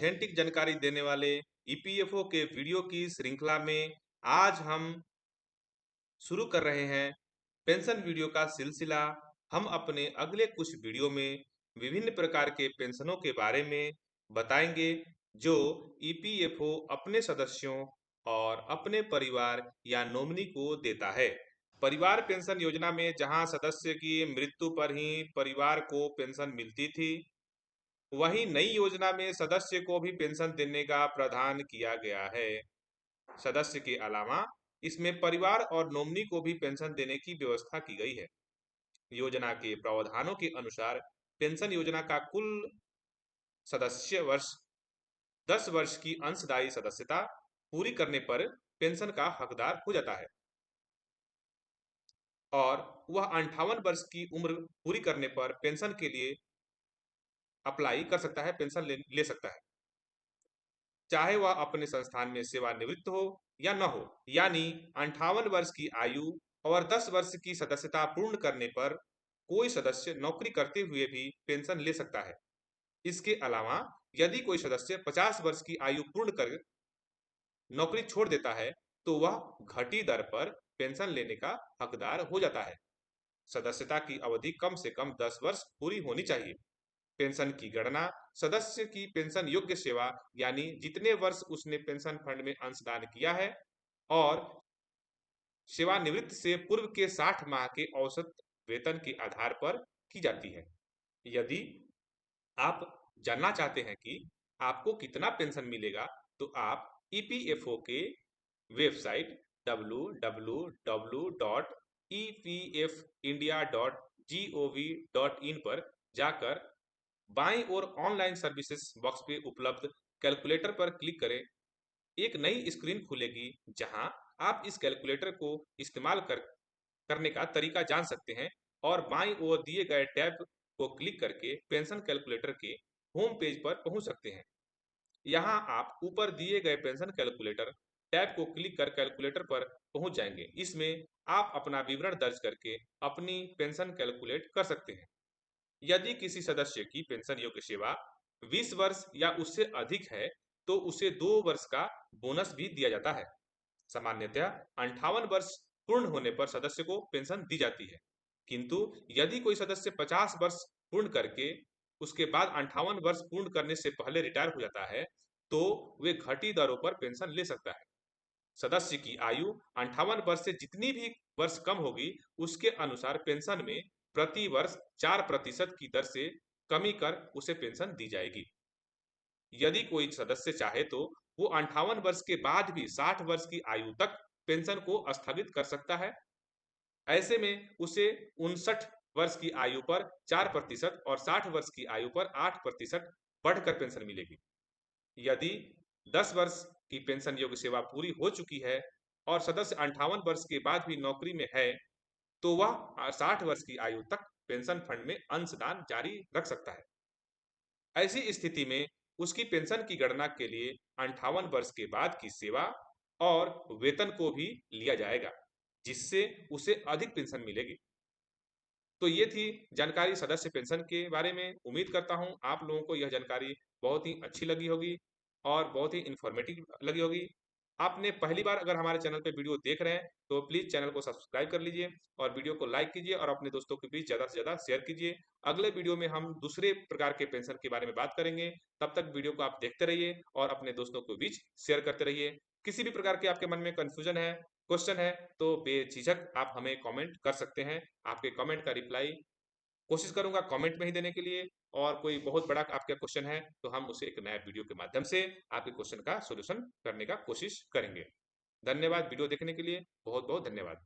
Authentic जानकारी देने वाले ईपीएफओ के वीडियो की श्रृंखला में आज हम शुरू कर रहे हैं पेंशन वीडियो का सिलसिला। हम अपने अगले कुछ वीडियो में विभिन्न प्रकार के पेंशनों के बारे में बताएंगे जो ईपीएफओ अपने सदस्यों और अपने परिवार या नॉमिनी को देता है। परिवार पेंशन योजना में जहां सदस्य की मृत्यु पर ही परिवार को पेंशन मिलती थी, वहीं नई योजना में सदस्य को भी पेंशन देने का प्रावधान किया गया है। सदस्य के अलावा इसमें परिवार और नॉमिनी को भी पेंशन देने की व्यवस्था की गई है। योजना के प्रावधानों के अनुसार पेंशन योजना का कुल सदस्य वर्ष 10 वर्ष की अंशदायी सदस्यता पूरी करने पर पेंशन का हकदार हो जाता है और वह 58 वर्ष की उम्र पूरी करने पर पेंशन के लिए अप्लाई कर सकता है, पेंशन ले सकता है, चाहे वह अपने संस्थान में सेवानिवृत्त हो या न हो। यानी 58 वर्ष की आयु और 10 वर्ष की सदस्यता पूर्ण करने पर कोई सदस्य नौकरी करते हुए भी पेंशन ले सकता है। इसके अलावा यदि कोई सदस्य 50 वर्ष की आयु पूर्ण कर नौकरी छोड़ देता है तो वह घटी दर पर पेंशन लेने का हकदार हो जाता है। सदस्यता की अवधि कम से कम 10 वर्ष पूरी होनी चाहिए। पेंशन की गणना सदस्य की पेंशन योग्य सेवा यानी जितने वर्ष उसने पेंशन फंड में अंशदान किया है और सेवानिवृत्ति से पूर्व के 60 माह के औसत वेतन के आधार पर की जाती है। यदि आप जानना चाहते हैं कि आपको कितना पेंशन मिलेगा तो आप ईपीएफओ के वेबसाइट www.epfindia.gov.in पर जाकर बाईं ओर ऑनलाइन सर्विसेज बॉक्स पे उपलब्ध कैलकुलेटर पर क्लिक करें। एक नई स्क्रीन खुलेगी जहां आप इस कैलकुलेटर को इस्तेमाल करने का तरीका जान सकते हैं और बाईं ओर दिए गए टैब को क्लिक करके पेंशन कैलकुलेटर के होम पेज पर पहुंच सकते हैं। यहाँ आप ऊपर दिए गए पेंशन कैलकुलेटर टैब को क्लिक कर कैलकुलेटर पर पहुंच जाएंगे। इसमें आप अपना विवरण दर्ज करके अपनी पेंशन कैलकुलेट कर सकते हैं। यदि किसी सदस्य की पेंशन योग्य सेवा 20 वर्ष या उससे अधिक है तो उसे 2 वर्ष का बोनस भी दिया जाता है। सामान्यतः 58 वर्ष पूर्ण होने पर सदस्य को पेंशन दी जाती है, किंतु यदि कोई सदस्य 50 वर्ष पूर्ण करके उसके बाद 58 वर्ष पूर्ण करने से पहले रिटायर हो जाता है तो वे घटी दरों पर पेंशन ले सकता है। सदस्य की आयु 58 वर्ष से जितनी भी वर्ष कम होगी उसके अनुसार पेंशन में प्रति वर्ष 4% की दर से कमी कर उसे पेंशन दी जाएगी। यदि कोई सदस्य चाहे तो वो 58 वर्ष के बाद भी 60 वर्ष की आयु तक पेंशन को स्थगित कर सकता है। ऐसे में उसे 59 वर्ष की आयु पर 4% और 60 वर्ष की आयु पर 8% बढ़कर पेंशन मिलेगी। यदि 10 वर्ष की पेंशन योग्य सेवा पूरी हो चुकी है और सदस्य 58 वर्ष के बाद भी नौकरी में है तो वह 60 वर्ष की आयु तक पेंशन फंड में अंशदान जारी रख सकता है। ऐसी स्थिति में उसकी पेंशन की गणना के लिए 58 वर्ष के बाद की सेवा और वेतन को भी लिया जाएगा, जिससे उसे अधिक पेंशन मिलेगी। तो ये थी जानकारी सदस्य पेंशन के बारे में। उम्मीद करता हूँ आप लोगों को यह जानकारी बहुत ही अच्छी लगी होगी और बहुत ही इन्फॉर्मेटिव लगी होगी। आपने पहली बार अगर हमारे चैनल पे वीडियो देख रहे हैं तो प्लीज़ चैनल को सब्सक्राइब कर लीजिए और वीडियो को लाइक कीजिए और अपने दोस्तों के बीच ज़्यादा से ज़्यादा शेयर कीजिए। अगले वीडियो में हम दूसरे प्रकार के पेंशन के बारे में बात करेंगे। तब तक वीडियो को आप देखते रहिए और अपने दोस्तों के बीच शेयर करते रहिए। किसी भी प्रकार के आपके मन में कन्फ्यूजन है, क्वेश्चन है तो बेझिझक आप हमें कमेंट कर सकते हैं। आपके कमेंट का रिप्लाई कोशिश करूंगा कमेंट में ही देने के लिए, और कोई बहुत बड़ा आपका क्वेश्चन है तो हम उसे एक नया वीडियो के माध्यम से आपके क्वेश्चन का सॉल्यूशन करने का कोशिश करेंगे। धन्यवाद वीडियो देखने के लिए, बहुत बहुत धन्यवाद।